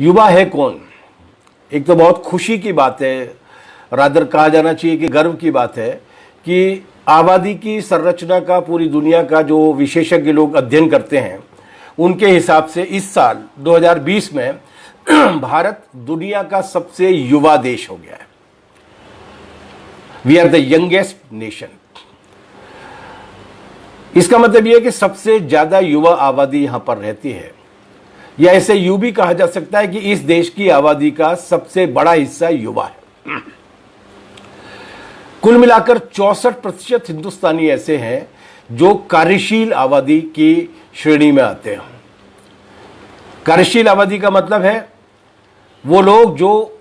युवा है कौन? एक तो बहुत खुशी की बात है, रादर कहा जाना चाहिए कि गर्व की बात है कि आबादी की संरचना का पूरी दुनिया का जो विशेषज्ञ लोग अध्ययन करते हैं उनके हिसाब से इस साल 2020 में भारत दुनिया का सबसे युवा देश हो गया है। We are the youngest nation. इसका मतलब यह है कि सबसे ज्यादा युवा आबादी यहां पर रहती है, या ऐसे यूं भी कहा जा सकता है कि इस देश की आबादी का सबसे बड़ा हिस्सा युवा है। कुल मिलाकर 64% हिंदुस्तानी ऐसे हैं जो कार्यशील आबादी की श्रेणी में आते हैं। कार्यशील आबादी का मतलब है वो लोग जो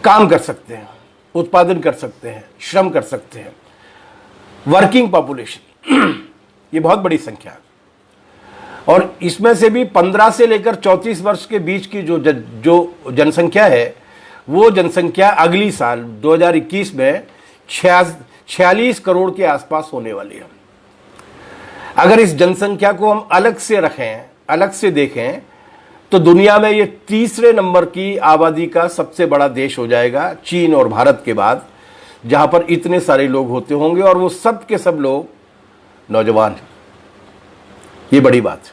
काम कर सकते हैं, उत्पादन कर सकते हैं, श्रम कर सकते हैं, वर्किंग पॉपुलेशन। ये बहुत बड़ी संख्या है और इसमें से भी 15 से लेकर 34 वर्ष के बीच की जो जनसंख्या है वो जनसंख्या अगली साल 2021 में 46 करोड़ के आसपास होने वाली है। अगर इस जनसंख्या को हम अलग से रखें, अलग से देखें, तो दुनिया में ये तीसरे नंबर की आबादी का सबसे बड़ा देश हो जाएगा, चीन और भारत के बाद, जहां पर इतने सारे लोग होते होंगे और वो सब के सब लोग नौजवान हैं। ये बड़ी बात है।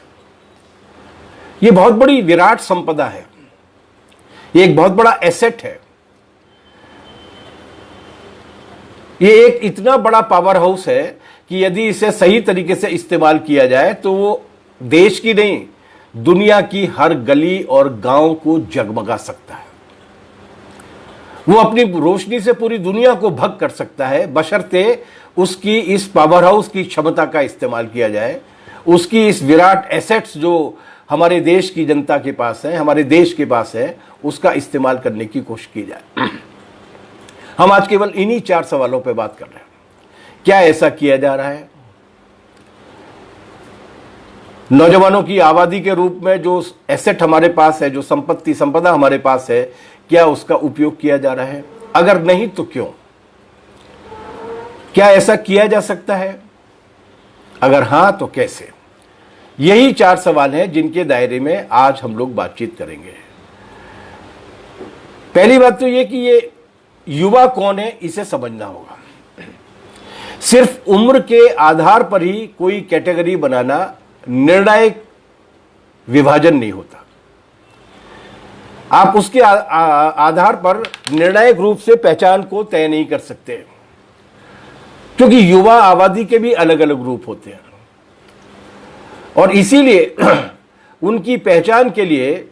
ये बहुत बड़ी विराट संपदा है, ये एक बहुत बड़ा एसेट है। ये एक इतना बड़ा पावर हाउस है कि यदि इसे सही तरीके से इस्तेमाल किया जाए तो वो देश की नहीं, दुनिया की हर गली और गांव को जगमगा सकता है। वो अपनी रोशनी से पूरी दुनिया को भग कर सकता है, बशर्ते उसकी इस पावर हाउस की क्षमता का इस्तेमाल किया जाए, उसकी इस विराट एसेट्स जो हमारे देश की जनता के पास है, हमारे देश के पास है, उसका इस्तेमाल करने की कोशिश की जाए। हम आज केवल इन्हीं 4 सवालों पर बात कर रहे हैं। क्या ऐसा किया जा रहा है? नौजवानों की आबादी के रूप में जो एसेट हमारे पास है, जो संपदा हमारे पास है, क्या उसका उपयोग किया जा रहा है? अगर नहीं तो क्यों? क्या ऐसा किया जा सकता है? अगर हां तो कैसे? यही 4 सवाल हैं जिनके दायरे में आज हम लोग बातचीत करेंगे। पहली बात तो यह कि ये युवा कौन है, इसे समझना होगा। सिर्फ उम्र के आधार पर ही कोई कैटेगरी बनाना निर्णायक विभाजन नहीं होता। आप उसके आधार पर निर्णायक रूप से पहचान को तय नहीं कर सकते, क्योंकि युवा आबादी के भी अलग अलग रूप होते हैं और इसीलिए उनकी पहचान के लिए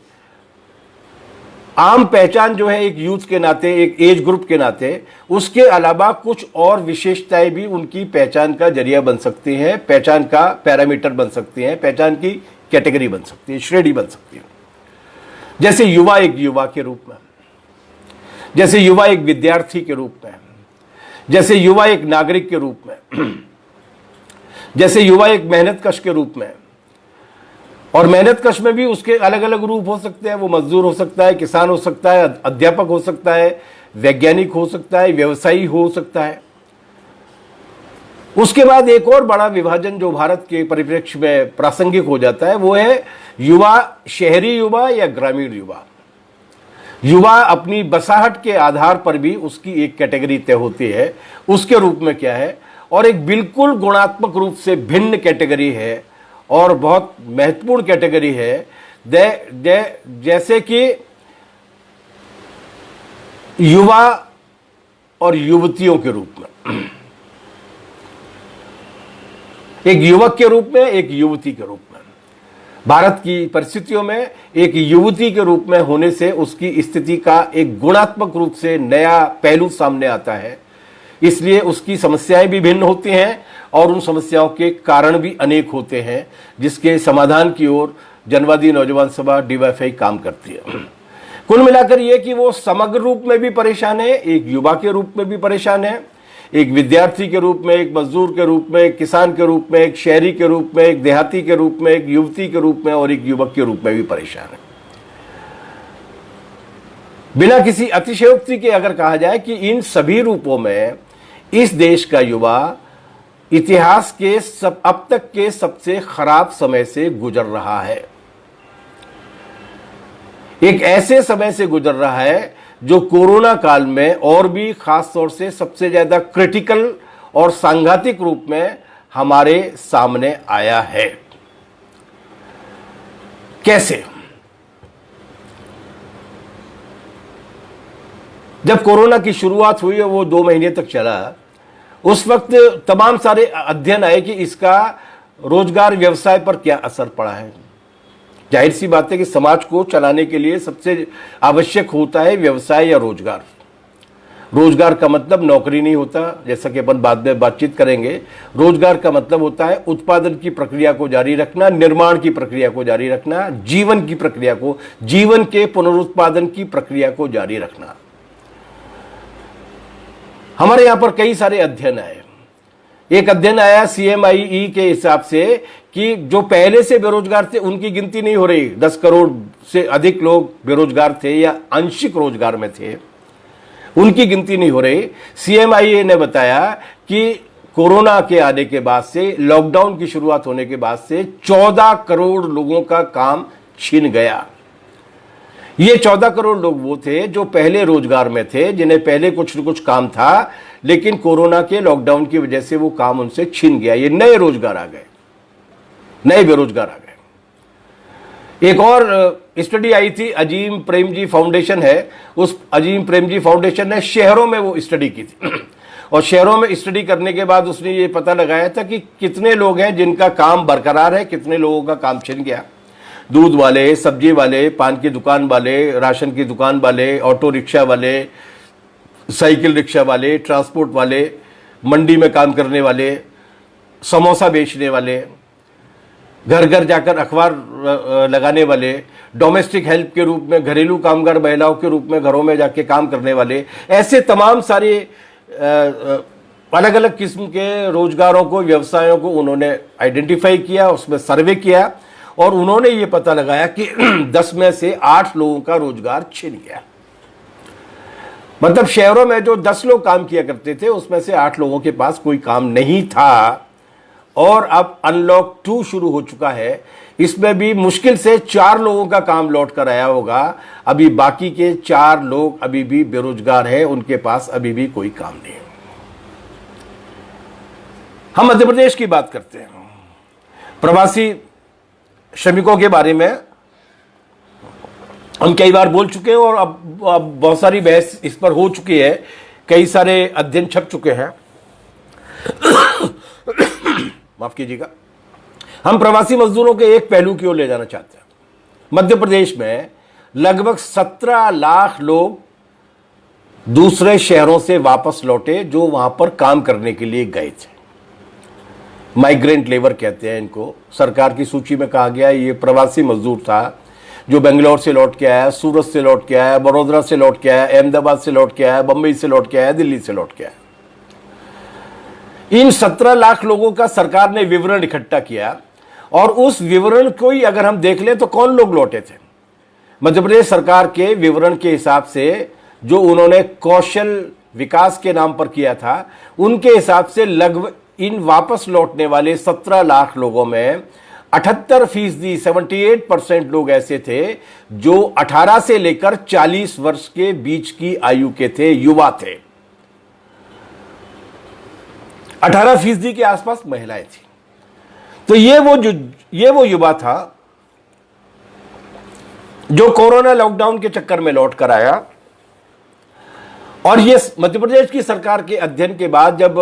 आम पहचान जो है एक यूथ के नाते, एक एज ग्रुप के नाते, उसके अलावा कुछ और विशेषताएं भी उनकी पहचान का जरिया बन सकती हैं, पहचान का पैरामीटर बन सकती हैं, पहचान की कैटेगरी बन सकती है, श्रेणी बन सकती है। जैसे युवा एक युवा के रूप में, जैसे युवा एक विद्यार्थी के रूप में, जैसे युवा एक नागरिक के रूप में, जैसे युवा एक मेहनतकश के रूप में। और मेहनतकश में भी उसके अलग अलग रूप हो सकते हैं। वो मजदूर हो सकता है, किसान हो सकता है, अध्यापक हो सकता है, वैज्ञानिक हो सकता है, व्यवसायी हो सकता है। उसके बाद एक और बड़ा विभाजन जो भारत के परिप्रेक्ष्य में प्रासंगिक हो जाता है वो है युवा शहरी युवा या ग्रामीण युवा। युवा अपनी बसाहट के आधार पर भी उसकी एक कैटेगरी तय होती है, उसके रूप में क्या है, और एक बिल्कुल गुणात्मक रूप से भिन्न कैटेगरी है और बहुत महत्वपूर्ण कैटेगरी है, जैसे कि युवा और युवतियों के रूप में, एक युवक के रूप में, एक युवती के रूप में। भारत की परिस्थितियों में एक युवती के रूप में होने से उसकी स्थिति का एक गुणात्मक रूप से नया पहलू सामने आता है, इसलिए उसकी समस्याएं भी भिन्न होती हैं और उन समस्याओं के कारण भी अनेक होते हैं, जिसके समाधान की ओर जनवादी नौजवान सभा DYFI काम करती है। कुल मिलाकर यह कि वो समग्र रूप में भी परेशान है, एक युवा के रूप में भी परेशान है, एक विद्यार्थी के रूप में, एक मजदूर के रूप में, एक किसान के रूप में, एक शहरी के रूप में, एक देहाती के रूप में, एक युवती के रूप में और एक युवक के रूप में भी परेशान है। बिना किसी अतिशयोक्ति के अगर कहा जाए कि इन सभी रूपों में इस देश का युवा इतिहास के अब तक के सबसे खराब समय से गुजर रहा है। एक ऐसे समय से गुजर रहा है जो कोरोना काल में और भी खास तौर से सबसे ज्यादा क्रिटिकल और सांघातिक रूप में हमारे सामने आया है। कैसे? जब कोरोना की शुरुआत हुई और वो 2 महीने तक चला, उस वक्त तमाम सारे अध्ययन आए कि इसका रोजगार व्यवसाय पर क्या असर पड़ा है। जाहिर सी बात है कि समाज को चलाने के लिए सबसे आवश्यक होता है व्यवसाय या रोजगार। रोजगार का मतलब नौकरी नहीं होता, जैसा कि अपन बाद में बातचीत करेंगे। रोजगार का मतलब होता है उत्पादन की प्रक्रिया को जारी रखना, निर्माण की प्रक्रिया को जारी रखना, जीवन की प्रक्रिया को, जीवन के पुनरुत्पादन की प्रक्रिया को जारी रखना। हमारे यहां पर कई सारे अध्ययन आए। एक अध्ययन आया CMIE के हिसाब से कि जो पहले से बेरोजगार थे उनकी गिनती नहीं हो रही। 10 करोड़ से अधिक लोग बेरोजगार थे या आंशिक रोजगार में थे, उनकी गिनती नहीं हो रही। CMIE ने बताया कि कोरोना के आने के बाद से, लॉकडाउन की शुरुआत होने के बाद से 14 करोड़ लोगों का काम छिन गया। ये 14 करोड़ लोग वो थे जो पहले रोजगार में थे, जिन्हें पहले कुछ न कुछ काम था, लेकिन कोरोना के लॉकडाउन की वजह से वो काम उनसे छिन गया। ये नए रोजगार आ गए, नए बेरोजगार आ गए। एक और स्टडी आई थी, अजीम प्रेमजी फाउंडेशन है, उस अजीम प्रेमजी फाउंडेशन ने शहरों में वो स्टडी की थी और शहरों में स्टडी करने के बाद उसने ये पता लगाया था कि कितने लोग हैं जिनका काम बरकरार है, कितने लोगों का काम छिन गया। दूध वाले, सब्जी वाले, पान की दुकान वाले, राशन की दुकान वाले, ऑटो रिक्शा वाले, साइकिल रिक्शा वाले, ट्रांसपोर्ट वाले, मंडी में काम करने वाले, समोसा बेचने वाले, घर घर जाकर अखबार लगाने वाले, डोमेस्टिक हेल्प के रूप में घरेलू कामगार महिलाओं के रूप में घरों में जाके काम करने वाले, ऐसे तमाम सारे अलग अलग किस्म के रोजगारों को, व्यवसायों को उन्होंने आइडेंटिफाई किया, उसमें सर्वे किया और उन्होंने ये पता लगाया कि 10 में से 8 लोगों का रोजगार छिन गया। मतलब शहरों में जो 10 लोग काम किया करते थे उसमें से 8 लोगों के पास कोई काम नहीं था। और अब अनलॉक 2 शुरू हो चुका है, इसमें भी मुश्किल से 4 लोगों का काम लौट कर आया होगा। अभी बाकी के 4 लोग अभी भी बेरोजगार हैं, उनके पास अभी भी कोई काम नहीं है। हम मध्य प्रदेश की बात करते हैं। प्रवासी श्रमिकों के बारे में हम कई बार बोल चुके हैं और अब बहुत सारी बहस इस पर हो चुकी है, कई सारे अध्ययन छप चुके हैं। माफ कीजिएगा। हम प्रवासी मजदूरों के एक पहलू की ओर ले जाना चाहते हैं। मध्य प्रदेश में लगभग 17 लाख लोग दूसरे शहरों से वापस लौटे जो वहां पर काम करने के लिए गए थे। माइग्रेंट लेबर कहते हैं इनको। सरकार की सूची में कहा गया ये प्रवासी मजदूर था जो बेंगलोर से लौट के आया, सूरत से लौट के आया, बड़ौदा से लौट के आया, अहमदाबाद से लौट के आया, बंबई से लौट के आया, दिल्ली से लौट के आया। इन 17 लाख लोगों का सरकार ने विवरण इकट्ठा किया और उस विवरण को ही अगर हम देख लें तो कौन लोग लौटे थे। मध्य प्रदेश सरकार के विवरण के हिसाब से जो उन्होंने कौशल विकास के नाम पर किया था, उनके हिसाब से लगभग इन वापस लौटने वाले 17 लाख लोगों में 78%, 78% लोग ऐसे थे जो 18 से लेकर 40 वर्ष के बीच की आयु के थे, युवा थे। 18% के आसपास महिलाएं थी। तो ये वो युवा था जो कोरोना लॉकडाउन के चक्कर में लौट कर आया। और ये मध्य प्रदेश की सरकार के अध्ययन के बाद जब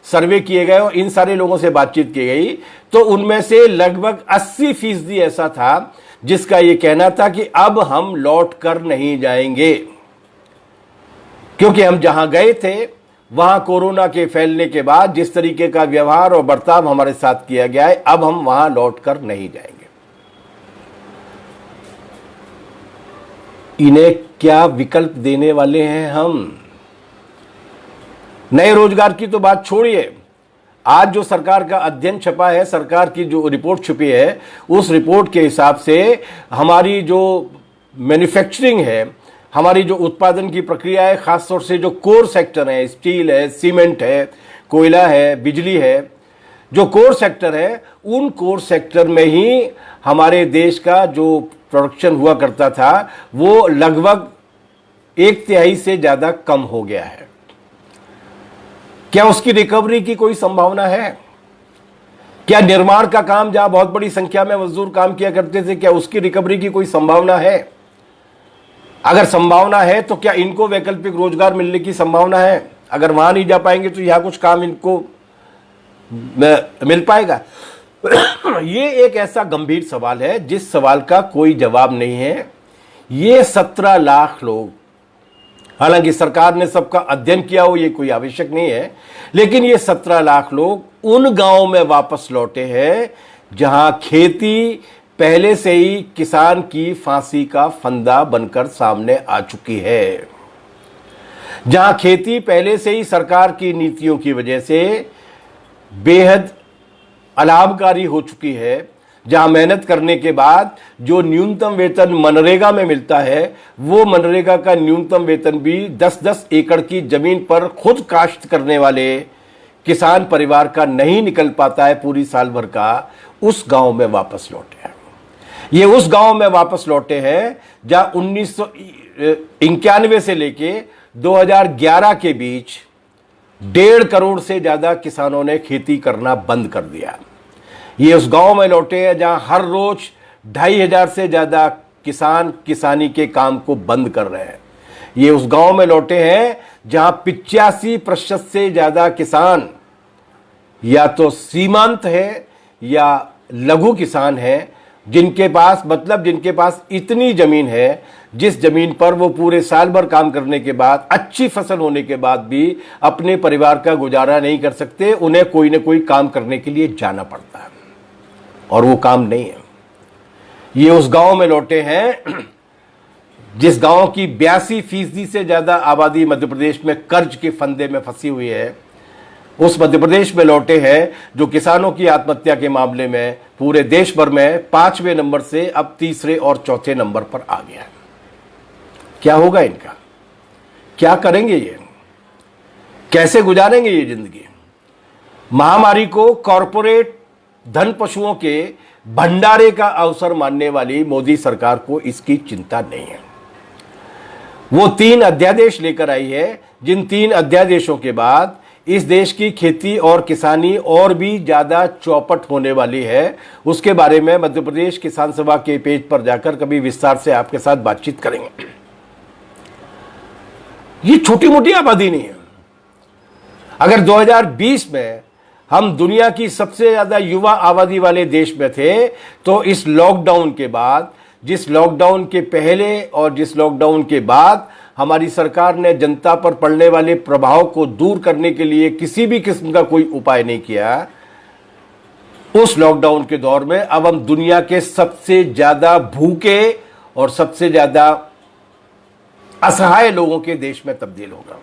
सर्वे किए गए और इन सारे लोगों से बातचीत की गई तो उनमें से लगभग 80% ऐसा था जिसका ये कहना था कि अब हम लौट कर नहीं जाएंगे, क्योंकि हम जहां गए थे वहां कोरोना के फैलने के बाद जिस तरीके का व्यवहार और बर्ताव हमारे साथ किया गया है, अब हम वहां लौट कर नहीं जाएंगे। इन्हें क्या विकल्प देने वाले हैं हम? नए रोजगार की तो बात छोड़िए, आज जो सरकार का अध्ययन छपा है, सरकार की जो रिपोर्ट छुपी है, उस रिपोर्ट के हिसाब से हमारी जो मैन्युफैक्चरिंग है, हमारी जो उत्पादन की प्रक्रिया है, खासतौर से जो कोर सेक्टर है, स्टील है, सीमेंट है, कोयला है, बिजली है, जो कोर सेक्टर है, उन कोर सेक्टर में ही हमारे देश का जो प्रोडक्शन हुआ करता था वो लगभग 1/3 से ज्यादा कम हो गया है। क्या उसकी रिकवरी की कोई संभावना है? क्या निर्माण का काम, जहां बहुत बड़ी संख्या में मजदूर काम किया करते थे, क्या उसकी रिकवरी की कोई संभावना है? अगर संभावना है तो क्या इनको वैकल्पिक रोजगार मिलने की संभावना है? अगर वहां नहीं जा पाएंगे तो यहां कुछ काम इनको मिल पाएगा? ये एक ऐसा गंभीर सवाल है जिस सवाल का कोई जवाब नहीं है। ये 17 लाख लोग, हालांकि सरकार ने सबका अध्ययन किया हो, ये कोई आवश्यक नहीं है, लेकिन ये 17 लाख लोग उन गांवों में वापस लौटे हैं जहां खेती पहले से ही किसान की फांसी का फंदा बनकर सामने आ चुकी है, जहां खेती पहले से ही सरकार की नीतियों की वजह से बेहद अलाभकारी हो चुकी है, जहां मेहनत करने के बाद जो न्यूनतम वेतन मनरेगा में मिलता है वो मनरेगा का न्यूनतम वेतन भी 10-10 एकड़ की जमीन पर खुद काश्त करने वाले किसान परिवार का नहीं निकल पाता है पूरी साल भर का। उस गांव में वापस लौटे हैं। ये उस गांव में वापस लौटे हैं जहां 1991 से लेके 2011 के बीच 1.5 करोड़ से ज्यादा किसानों ने खेती करना बंद कर दिया। ये उस गांव में लौटे हैं जहां हर रोज 2,500 से ज्यादा किसान किसानी के काम को बंद कर रहे हैं। ये उस गांव में लौटे हैं जहां 85% से ज्यादा किसान या तो सीमांत है या लघु किसान है, जिनके पास इतनी जमीन है जिस जमीन पर वो पूरे साल भर काम करने के बाद, अच्छी फसल होने के बाद भी अपने परिवार का गुजारा नहीं कर सकते। उन्हें कोई ना कोई काम करने के लिए जाना पड़ता है और वो काम नहीं है। ये उस गांव में लौटे हैं जिस गांव की 82% से ज्यादा आबादी मध्य प्रदेश में कर्ज के फंदे में फंसी हुई है। उस मध्य प्रदेश में लौटे हैं जो किसानों की आत्महत्या के मामले में पूरे देश भर में 5वें नंबर से अब 3रे और 4थे नंबर पर आ गया है। क्या होगा इनका? क्या करेंगे ये? कैसे गुजारेंगे ये जिंदगी? महामारी को कॉरपोरेट धन पशुओं के भंडारे का अवसर मानने वाली मोदी सरकार को इसकी चिंता नहीं है। वो 3 अध्यादेश लेकर आई है, जिन 3 अध्यादेशों के बाद इस देश की खेती और किसानी और भी ज्यादा चौपट होने वाली है। उसके बारे में मध्य प्रदेश किसान सभा के पेज पर जाकर कभी विस्तार से आपके साथ बातचीत करेंगे। ये छोटी मोटी आबादी नहीं है। अगर 2020 में हम दुनिया की सबसे ज्यादा युवा आबादी वाले देश में थे, तो इस लॉकडाउन के बाद, जिस लॉकडाउन के पहले और जिस लॉकडाउन के बाद हमारी सरकार ने जनता पर पड़ने वाले प्रभाव को दूर करने के लिए किसी भी किस्म का कोई उपाय नहीं किया, उस लॉकडाउन के दौर में अब हम दुनिया के सबसे ज्यादा भूखे और सबसे ज्यादा असहाय लोगों के देश में तब्दील होगा।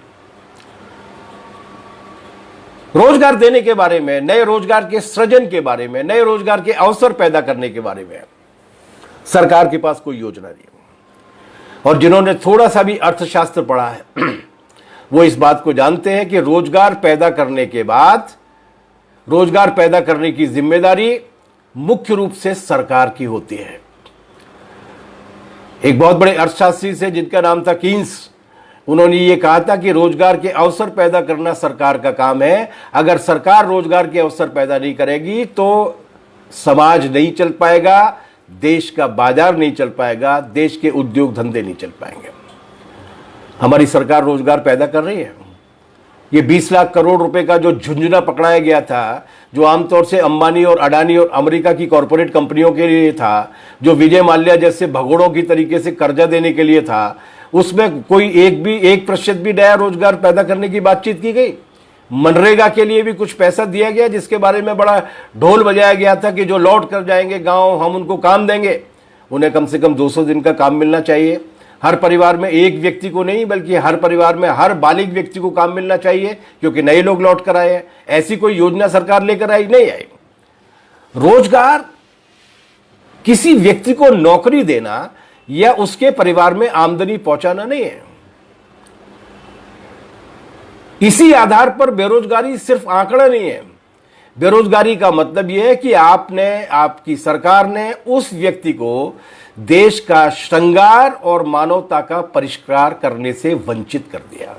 रोजगार देने के बारे में, नए रोजगार के सृजन के बारे में, नए रोजगार के अवसर पैदा करने के बारे में सरकार के पास कोई योजना नहीं है। और जिन्होंने थोड़ा सा भी अर्थशास्त्र पढ़ा है वो इस बात को जानते हैं कि रोजगार पैदा करने के बाद रोजगार पैदा करने की जिम्मेदारी मुख्य रूप से सरकार की होती है। एक बहुत बड़े अर्थशास्त्री से जिनका नाम था कीन्स, उन्होंने ये कहा था कि रोजगार के अवसर पैदा करना सरकार का काम है। अगर सरकार रोजगार के अवसर पैदा नहीं करेगी तो समाज नहीं चल पाएगा, देश का बाजार नहीं चल पाएगा, देश के उद्योग धंधे नहीं चल पाएंगे। हमारी सरकार रोजगार पैदा कर रही है। ये 20 लाख करोड़ रुपए का जो झुंझुना पकड़ाया गया था, जो आमतौर से अंबानी और अडानी और अमेरिका की कॉरपोरेट कंपनियों के लिए था, जो विजय माल्या जैसे भगोड़ों की तरीके से कर्जा देने के लिए था, उसमें कोई 1% भी नया रोजगार पैदा करने की बातचीत की गई। मनरेगा के लिए भी कुछ पैसा दिया गया जिसके बारे में बड़ा ढोल बजाया गया था कि जो लौट कर जाएंगे गांव हम उनको काम देंगे। उन्हें कम से कम 200 दिन का काम मिलना चाहिए। हर परिवार में एक व्यक्ति को नहीं बल्कि हर परिवार में हर बालिग व्यक्ति को काम मिलना चाहिए, क्योंकि नए लोग लौट कर आए हैं। ऐसी कोई योजना सरकार लेकर आई नहीं आई। रोजगार किसी व्यक्ति को नौकरी देना या उसके परिवार में आमदनी पहुंचाना नहीं है। इसी आधार पर बेरोजगारी सिर्फ आंकड़ा नहीं है। बेरोजगारी का मतलब यह है कि आपकी सरकार ने उस व्यक्ति को देश का श्रृंगार और मानवता का परिष्कार करने से वंचित कर दिया।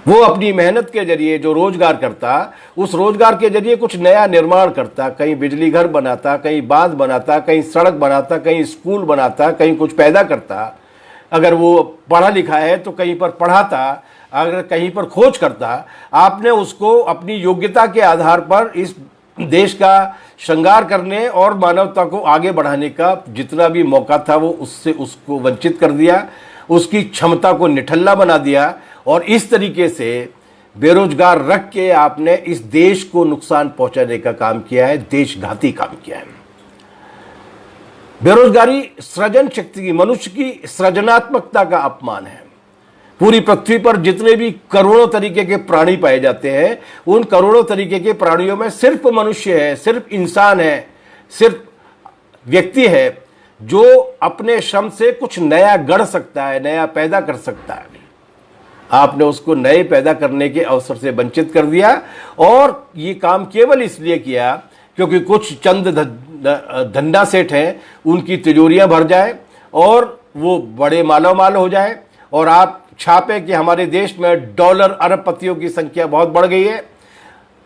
वो अपनी मेहनत के जरिए जो रोजगार करता, उस रोजगार के जरिए कुछ नया निर्माण करता, कहीं बिजली घर बनाता, कहीं बांध बनाता, कहीं सड़क बनाता, कहीं स्कूल बनाता, कहीं कुछ पैदा करता। अगर वो पढ़ा लिखा है तो कहीं पर पढ़ाता, अगर कहीं पर खोज करता। आपने उसको अपनी योग्यता के आधार पर इस देश का श्रृंगार करने और मानवता को आगे बढ़ाने का जितना भी मौका था वो उसको वंचित कर दिया, उसकी क्षमता को निठल्ला बना दिया। और इस तरीके से बेरोजगार रख के आपने इस देश को नुकसान पहुंचाने का काम किया है, देशघाती काम किया है। बेरोजगारी सृजन शक्ति की, मनुष्य की सृजनात्मकता का अपमान है। पूरी पृथ्वी पर जितने भी करोड़ों तरीके के प्राणी पाए जाते हैं, उन करोड़ों तरीके के प्राणियों में सिर्फ मनुष्य है, सिर्फ इंसान है, सिर्फ व्यक्ति है जो अपने श्रम से कुछ नया गढ़ सकता है, नया पैदा कर सकता है। आपने उसको नए पैदा करने के अवसर से वंचित कर दिया। और ये काम केवल इसलिए किया क्योंकि कुछ चंद धंधा सेठ हैं, उनकी तिजोरियां भर जाए और वो बड़े मालामाल हो जाए। और आप छापे कि हमारे देश में डॉलर अरबपतियों की संख्या बहुत बढ़ गई है।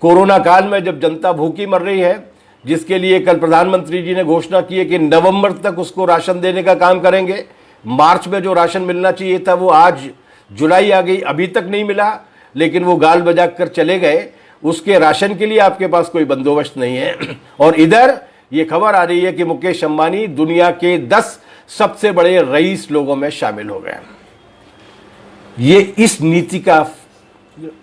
कोरोना काल में जब जनता भूखी मर रही है, जिसके लिए कल प्रधानमंत्री जी ने घोषणा की है कि नवंबर तक उसको राशन देने का काम करेंगे। मार्च में जो राशन मिलना चाहिए था वो आज जुलाई आ गई, अभी तक नहीं मिला, लेकिन वो गाल बजा कर चले गए। उसके राशन के लिए आपके पास कोई बंदोबस्त नहीं है। और इधर ये खबर आ रही है कि मुकेश अंबानी दुनिया के 10 सबसे बड़े रईस लोगों में शामिल हो गए। ये इस नीति का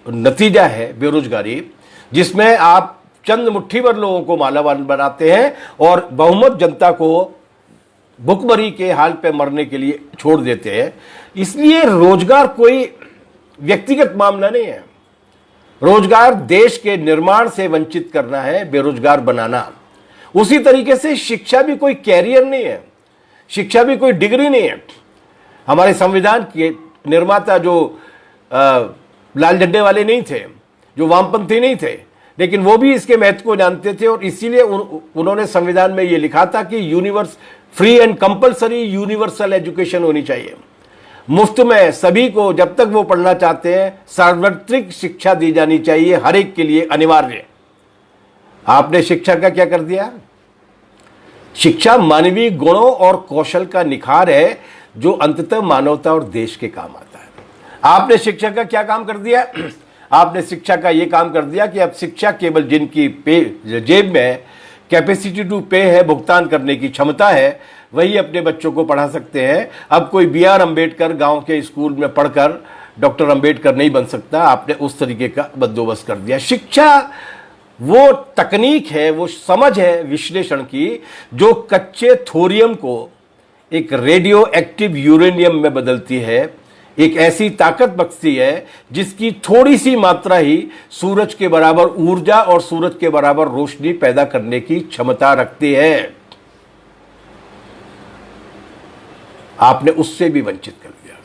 नतीजा है बेरोजगारी, जिसमें आप चंद मुट्ठी भर लोगों को मालामाल बनाते हैं और बहुमत जनता को भुखमरी के हाल पे मरने के लिए छोड़ देते हैं। इसलिए रोजगार कोई व्यक्तिगत मामला नहीं है। रोजगार देश के निर्माण से वंचित करना है, बेरोजगार बनाना। उसी तरीके से शिक्षा भी कोई कैरियर नहीं है, शिक्षा भी कोई डिग्री नहीं है। हमारे संविधान के निर्माता जो लाल झंडे वाले नहीं थे, जो वामपंथी नहीं थे, लेकिन वो भी इसके महत्व को जानते थे। और इसीलिए उन्होंने संविधान में ये लिखा था कि free and compulsory universal education होनी चाहिए। मुफ्त में सभी को, जब तक वो पढ़ना चाहते हैं, सार्वत्रिक शिक्षा दी जानी चाहिए, हर एक के लिए अनिवार्य। आपने शिक्षा का क्या कर दिया? शिक्षा मानवीय गुणों और कौशल का निखार है जो अंततः मानवता और देश के काम आता है। आपने शिक्षा का क्या काम कर दिया? आपने शिक्षा का यह काम कर दिया कि अब शिक्षा केवल जिनकी जेब में कैपेसिटी टू पे है, भुगतान करने की क्षमता है, वही अपने बच्चों को पढ़ा सकते हैं। अब कोई BR अम्बेडकर गांव के स्कूल में पढ़कर डॉक्टर अम्बेडकर नहीं बन सकता। आपने उस तरीके का बंदोबस्त कर दिया। शिक्षा वो तकनीक है, वो समझ है विश्लेषण की, जो कच्चे थोरियम को एक रेडियो एक्टिव यूरेनियम में बदलती है, एक ऐसी ताकत बख्शती है जिसकी थोड़ी सी मात्रा ही सूरज के बराबर ऊर्जा और सूरज के बराबर रोशनी पैदा करने की क्षमता रखती है। आपने उससे भी वंचित कर दिया।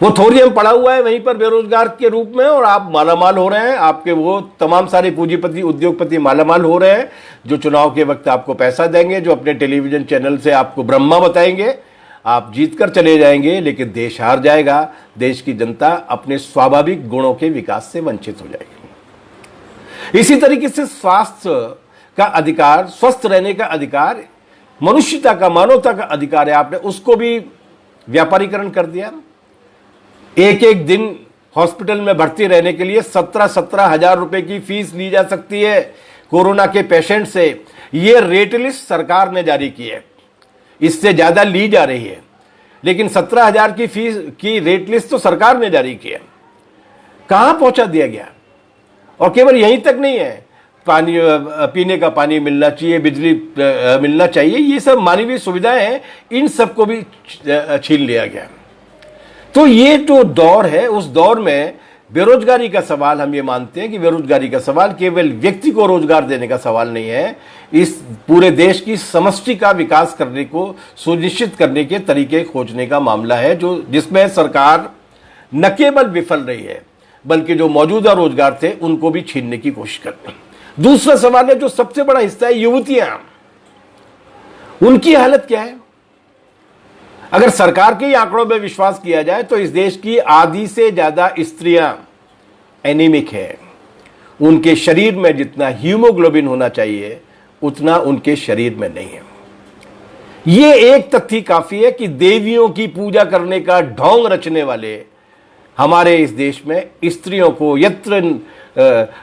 वो थोरियम पड़ा हुआ है वहीं पर बेरोजगार के रूप में, और आप मालामाल हो रहे हैं। आपके वो तमाम सारे पूंजीपति, उद्योगपति मालामाल हो रहे हैं, जो चुनाव के वक्त आपको पैसा देंगे, जो अपने टेलीविजन चैनल से आपको ब्रह्मा बताएंगे। आप जीतकर चले जाएंगे, लेकिन देश हार जाएगा। देश की जनता अपने स्वाभाविक गुणों के विकास से वंचित हो जाएगी। इसी तरीके से स्वास्थ्य का अधिकार, स्वस्थ रहने का अधिकार, मनुष्यता का, मानवता का अधिकार है, आपने उसको भी व्यापारीकरण कर दिया। एक एक दिन हॉस्पिटल में भर्ती रहने के लिए 17-17 हजार रुपए की फीस ली जा सकती है कोरोना के पेशेंट से। यह रेट लिस्ट सरकार ने जारी की है, इससे ज्यादा ली जा रही है, लेकिन 17 हजार की फीस की रेट लिस्ट तो सरकार ने जारी की है। कहां पहुंचा दिया गया? और केवल यहीं तक नहीं है, पानी, पीने का पानी मिलना चाहिए, बिजली मिलना चाहिए, ये सब मानवीय सुविधाएं हैं, इन सबको भी छीन लिया गया। तो ये जो दौर है, उस दौर में बेरोजगारी का सवाल, हम ये मानते हैं कि बेरोजगारी का सवाल केवल व्यक्ति को रोजगार देने का सवाल नहीं है, इस पूरे देश की समष्टि का विकास करने को सुनिश्चित करने के तरीके खोजने का मामला है, जो जिसमें सरकार न केवल विफल रही है, बल्कि जो मौजूदा रोजगार थे उनको भी छीनने की कोशिश करते हैं। दूसरा सवाल है, जो सबसे बड़ा हिस्सा है युवतियां, उनकी हालत क्या है? अगर सरकार के ही आंकड़ों में विश्वास किया जाए तो इस देश की आधी से ज्यादा स्त्रियां एनीमिक है। उनके शरीर में जितना हीमोग्लोबिन होना चाहिए उतना उनके शरीर में नहीं है। यह एक तथ्य काफी है कि देवियों की पूजा करने का ढोंग रचने वाले हमारे इस देश में स्त्रियों को यत्र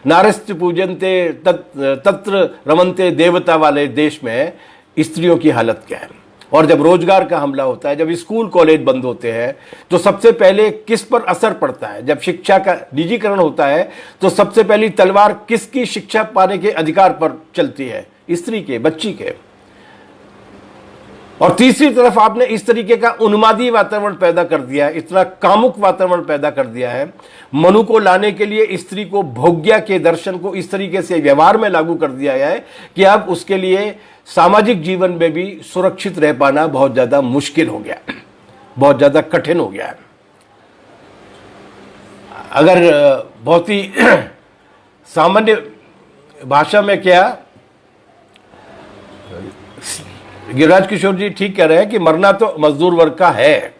नारस्त्य पूजनते तत्र रमनते देवता वाले देश में स्त्रियों की हालत क्या है। और जब रोजगार का हमला होता है, जब स्कूल कॉलेज बंद होते हैं, तो सबसे पहले किस पर असर पड़ता है? जब शिक्षा का निजीकरण होता है तो सबसे पहली तलवार किसकी शिक्षा पाने के अधिकार पर चलती है? स्त्री के, बच्ची के। और तीसरी तरफ आपने इस तरीके का उन्मादी वातावरण पैदा कर दिया है, इतना कामुक वातावरण पैदा कर दिया है। मनु को लाने के लिए स्त्री को भोग्या के दर्शन को इस तरीके से व्यवहार में लागू कर दिया गया है कि अब उसके लिए सामाजिक जीवन में भी सुरक्षित रह पाना बहुत ज्यादा मुश्किल हो गया, बहुत ज्यादा कठिन हो गया है। अगर बहुत ही सामान्य भाषा में क्या, गिरिराज किशोर जी ठीक कह रहे हैं कि मरना तो मजदूर वर्ग का है।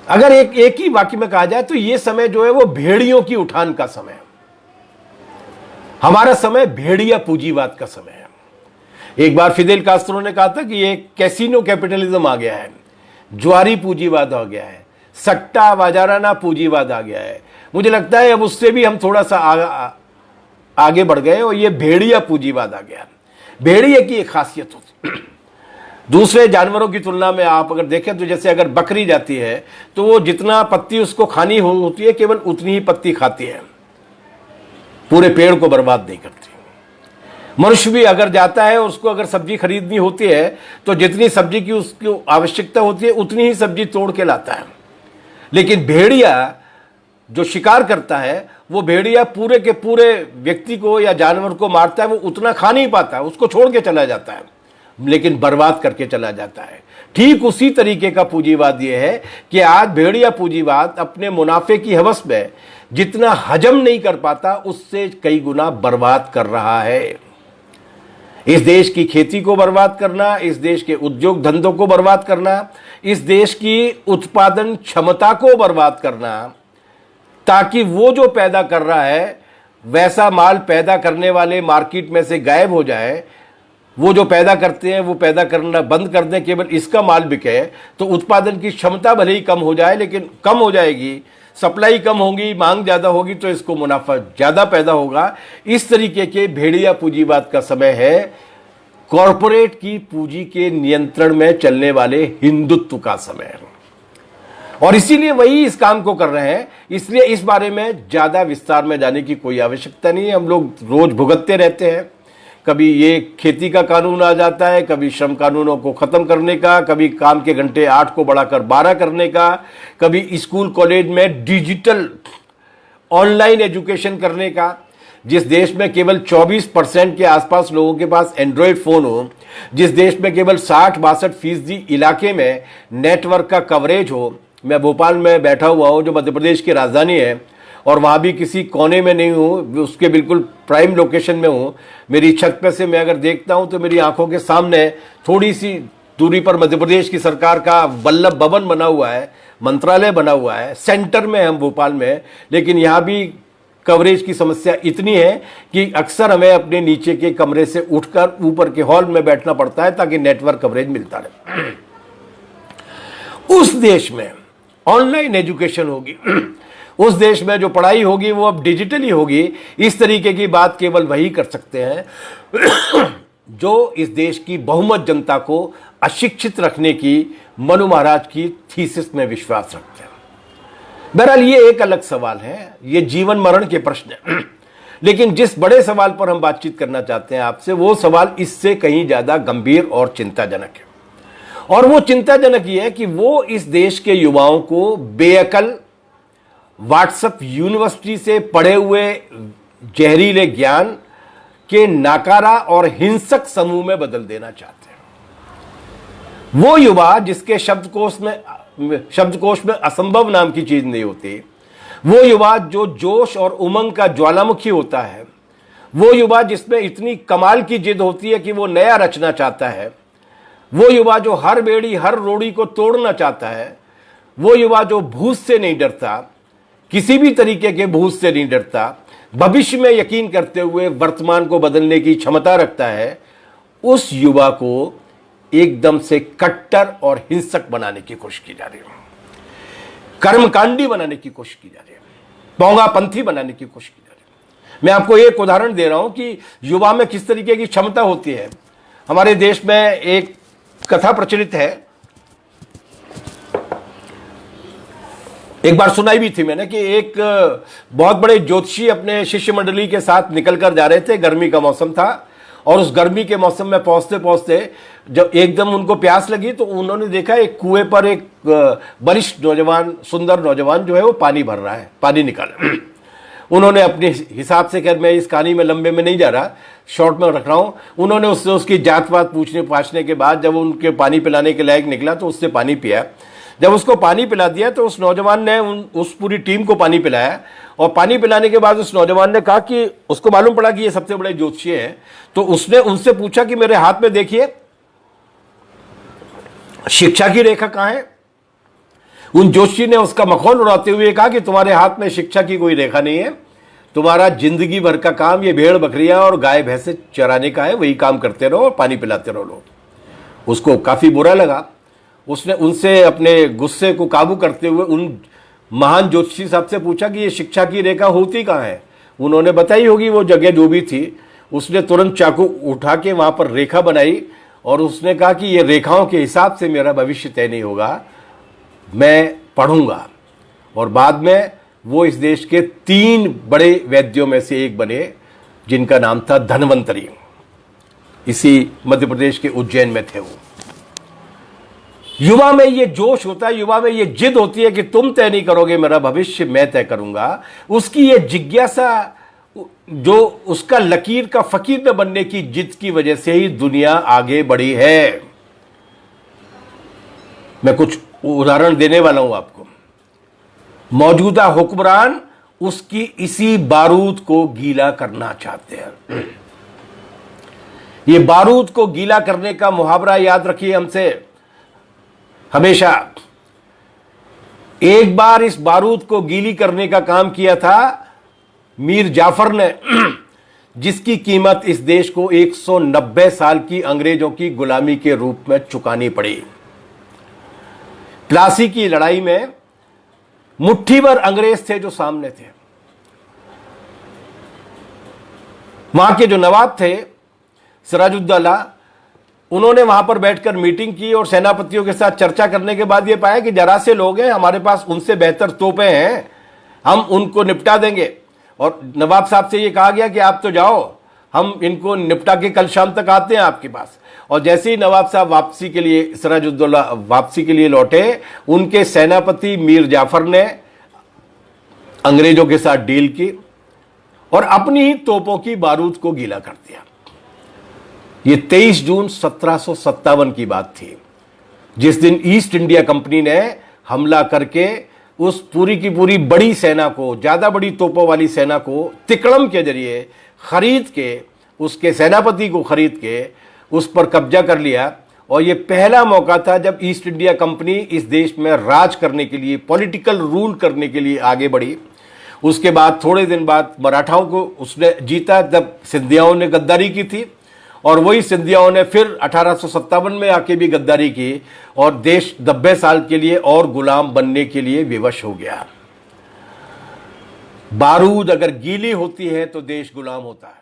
अगर एक ही वाक्य में कहा जाए तो यह समय जो है वो भेड़ियों की उठान का समय है। हमारा समय भेड़िया पूंजीवाद का समय है। एक बार फिदेल कास्त्रो ने कहा था कि ये कैसीनो कैपिटलिज्म आ गया है, ज्वारी पूंजीवाद आ गया है, सट्टा बाजाराना पूंजीवाद आ गया है। मुझे लगता है अब उससे भी हम थोड़ा सा आगे बढ़ गए और ये भेड़िया पूंजीवाद आ गया। भेड़िए की एक खासियत होती, दूसरे जानवरों की तुलना में आप अगर देखें तो जैसे अगर बकरी जाती है तो वो जितना पत्ती उसको खानी होती है केवल उतनी ही पत्ती खाती है, पूरे पेड़ को बर्बाद नहीं करती। मनुष्य भी अगर जाता है, उसको अगर सब्जी खरीदनी होती है तो जितनी सब्जी की उसकी आवश्यकता होती है उतनी ही सब्जी तोड़ के लाता है। लेकिन भेड़िया जो शिकार करता है, वो भेड़िया पूरे के पूरे व्यक्ति को या जानवर को मारता है, वो उतना खा नहीं पाता, उसको छोड़ के चला जाता है, लेकिन बर्बाद करके चला जाता है। ठीक उसी तरीके का पूंजीवाद यह है कि आज भेड़िया पूंजीवाद अपने मुनाफे की हवस में जितना हजम नहीं कर पाता उससे कई गुना बर्बाद कर रहा है। इस देश की खेती को बर्बाद करना, इस देश के उद्योग धंधों को बर्बाद करना, इस देश की उत्पादन क्षमता को बर्बाद करना, ताकि वो जो पैदा कर रहा है वैसा माल पैदा करने वाले मार्केट में से गायब हो जाए। वो जो पैदा करते हैं वो पैदा करना बंद कर दें, केवल इसका माल बिके, तो उत्पादन की क्षमता भले ही कम हो जाए, लेकिन कम हो जाएगी, सप्लाई कम होगी, मांग ज्यादा होगी, तो इसको मुनाफा ज्यादा पैदा होगा। इस तरीके के भेड़िया पूंजीवाद का समय है, कॉरपोरेट की पूंजी के नियंत्रण में चलने वाले हिंदुत्व का समय है। और इसीलिए वही इस काम को कर रहे हैं। इसलिए इस बारे में ज्यादा विस्तार में जाने की कोई आवश्यकता नहीं है। हम लोग रोज भुगतते रहते हैं, कभी ये खेती का कानून आ जाता है, कभी श्रम कानूनों को खत्म करने का, कभी काम के घंटे 8 को बढ़ाकर 12 करने का, कभी स्कूल कॉलेज में डिजिटल ऑनलाइन एजुकेशन करने का। जिस देश में केवल 24% के आसपास लोगों के पास एंड्रॉयड फोन हो, जिस देश में केवल 60-62% इलाके में नेटवर्क का कवरेज हो। मैं भोपाल में बैठा हुआ हूँ जो मध्य प्रदेश की राजधानी है, और वहाँ भी किसी कोने में नहीं हूँ, उसके बिल्कुल प्राइम लोकेशन में हूँ। मेरी छत पे से मैं अगर देखता हूँ तो मेरी आंखों के सामने थोड़ी सी दूरी पर मध्य प्रदेश की सरकार का वल्लभ भवन बना हुआ है, मंत्रालय बना हुआ है, सेंटर में हम भोपाल में। लेकिन यहाँ भी कवरेज की समस्या इतनी है कि अक्सर हमें अपने नीचे के कमरे से उठकर ऊपर के हॉल में बैठना पड़ता है ताकि नेटवर्क कवरेज मिलता रहे। उस देश में ऑनलाइन एजुकेशन होगी, उस देश में जो पढ़ाई होगी वो अब डिजिटली होगी। इस तरीके की बात केवल वही कर सकते हैं जो इस देश की बहुमत जनता को अशिक्षित रखने की मनु महाराज की थीसिस में विश्वास रखते हैं। बहरहाल ये एक अलग सवाल है, ये जीवन मरण के प्रश्न है। लेकिन जिस बड़े सवाल पर हम बातचीत करना चाहते हैं आपसे, वो सवाल इससे कहीं ज्यादा गंभीर और चिंताजनक है। और वो चिंताजनक ये है कि वो इस देश के युवाओं को बेअकल व्हाट्सएप यूनिवर्सिटी से पढ़े हुए जहरीले ज्ञान के नाकारा और हिंसक समूह में बदल देना चाहते हैं। वो युवा जिसके शब्दकोश में असंभव नाम की चीज नहीं होती, वो युवा जो जोश और उमंग का ज्वालामुखी होता है, वो युवा जिसमें इतनी कमाल की जिद होती है कि वो नया रचना चाहता है, वो युवा जो हर बेड़ी हर रोड़ी को तोड़ना चाहता है, वो युवा जो भूत से नहीं डरता, किसी भी तरीके के भूत से नहीं डरता, भविष्य में यकीन करते हुए वर्तमान को बदलने की क्षमता रखता है, उस युवा को एकदम से कट्टर और हिंसक बनाने की कोशिश की जा रही है, कर्मकांडी बनाने की कोशिश की जा रही है, पौंगापंथी बनाने की कोशिश की जा रही है। मैं आपको एक उदाहरण दे रहा हूं कि युवा में किस तरीके की क्षमता होती है। हमारे देश में एक कथा प्रचलित है, एक बार सुनाई भी थी मैंने, कि एक बहुत बड़े ज्योतिषी अपने शिष्य मंडली के साथ निकलकर जा रहे थे। गर्मी का मौसम था और उस गर्मी के मौसम में पहुंचते पहुंचते जब एकदम उनको प्यास लगी तो उन्होंने देखा एक कुएं पर एक वरिष्ठ नौजवान, सुंदर नौजवान जो है वो पानी भर रहा है, पानी निकाल। उन्होंने अपने हिसाब से, खैर मैं इस कहानी में लंबे में नहीं जा रहा, शॉर्ट में रख रहा हूं, उन्होंने उससे उसकी जात पात पूछने के बाद जब उनके पानी पिलाने के लायक निकला तो उससे पानी पिया। जब उसको पानी पिला दिया तो उस नौजवान ने उस पूरी टीम को पानी पिलाया, और पानी पिलाने के बाद उस नौजवान ने कहा कि उसको मालूम पड़ा कि ये सबसे बड़े ज्योतिषी हैं, तो उसने उनसे पूछा कि मेरे हाथ में देखिए शिक्षा की रेखा कहां है। उन ज्योतिषी ने उसका मखौल उड़ाते हुए कहा कि तुम्हारे हाथ में शिक्षा की कोई रेखा नहीं है, तुम्हारा जिंदगी भर का काम ये भेड़ बकरियां और गाय भैंसे चराने का है, वही काम करते रहो और पानी पिलाते रहो लोग। उसको काफी बुरा लगा। उसने उनसे अपने गुस्से को काबू करते हुए उन महान ज्योतिषी साहब से पूछा कि ये शिक्षा की रेखा होती कहाँ है। उन्होंने बताई होगी वो जगह जो भी थी। उसने तुरंत चाकू उठा के वहां पर रेखा बनाई और उसने कहा कि ये रेखाओं के हिसाब से मेरा भविष्य तय नहीं होगा, मैं पढ़ूंगा। और बाद में वो इस देश के 3 बड़े वैद्यों में से एक बने, जिनका नाम था धन्वंतरी। इसी मध्य प्रदेश के उज्जैन में थे वो। युवा में ये जोश होता है, युवा में ये जिद होती है कि तुम तय नहीं करोगे मेरा भविष्य, मैं तय करूंगा। उसकी ये जिज्ञासा, जो उसका लकीर का फकीर न बनने की जिद की वजह से ही दुनिया आगे बढ़ी है। मैं कुछ उदाहरण देने वाला हूं आपको। मौजूदा हुक्मरान उसकी इसी बारूद को गीला करना चाहते हैं। ये बारूद को गीला करने का मुहावरा याद रखिए हमसे हमेशा। एक बार इस बारूद को गीली करने का काम किया था मीर जाफर ने, जिसकी कीमत इस देश को 190 साल की अंग्रेजों की गुलामी के रूप में चुकानी पड़ी। प्लासी की लड़ाई में मुट्ठी भर अंग्रेज थे जो सामने थे। वहां के जो नवाब थे सिराजुद्दौला, उन्होंने वहां पर बैठकर मीटिंग की और सेनापतियों के साथ चर्चा करने के बाद यह पाया कि जरा से लोग हैं, हमारे पास उनसे बेहतर तोपें हैं, हम उनको निपटा देंगे। और नवाब साहब से यह कहा गया कि आप तो जाओ, हम इनको निपटा के कल शाम तक आते हैं आपके पास। और जैसे ही नवाब साहब वापसी के लिए, सिराजुद्दौला वापसी के लिए लौटे, उनके सेनापति मीर जाफर ने अंग्रेजों के साथ डील की और अपनी ही तोपों की बारूद को गीला कर दिया। ये 23 जून 1757 की बात थी, जिस दिन ईस्ट इंडिया कंपनी ने हमला करके उस पूरी की पूरी बड़ी सेना को, ज्यादा बड़ी तोपों वाली सेना को तिकड़म के जरिए खरीद के, उसके सेनापति को खरीद के उस पर कब्जा कर लिया। और यह पहला मौका था जब ईस्ट इंडिया कंपनी इस देश में राज करने के लिए, पॉलिटिकल रूल करने के लिए आगे बढ़ी। उसके बाद थोड़े दिन बाद मराठाओं को उसने जीता, जब सिंधियाओं ने गद्दारी की थी, और वही सिंधियाओं ने फिर 1857 में आके भी गद्दारी की और देश 90 साल के लिए और गुलाम बनने के लिए विवश हो गया। बारूद अगर गीली होती है तो देश गुलाम होता है।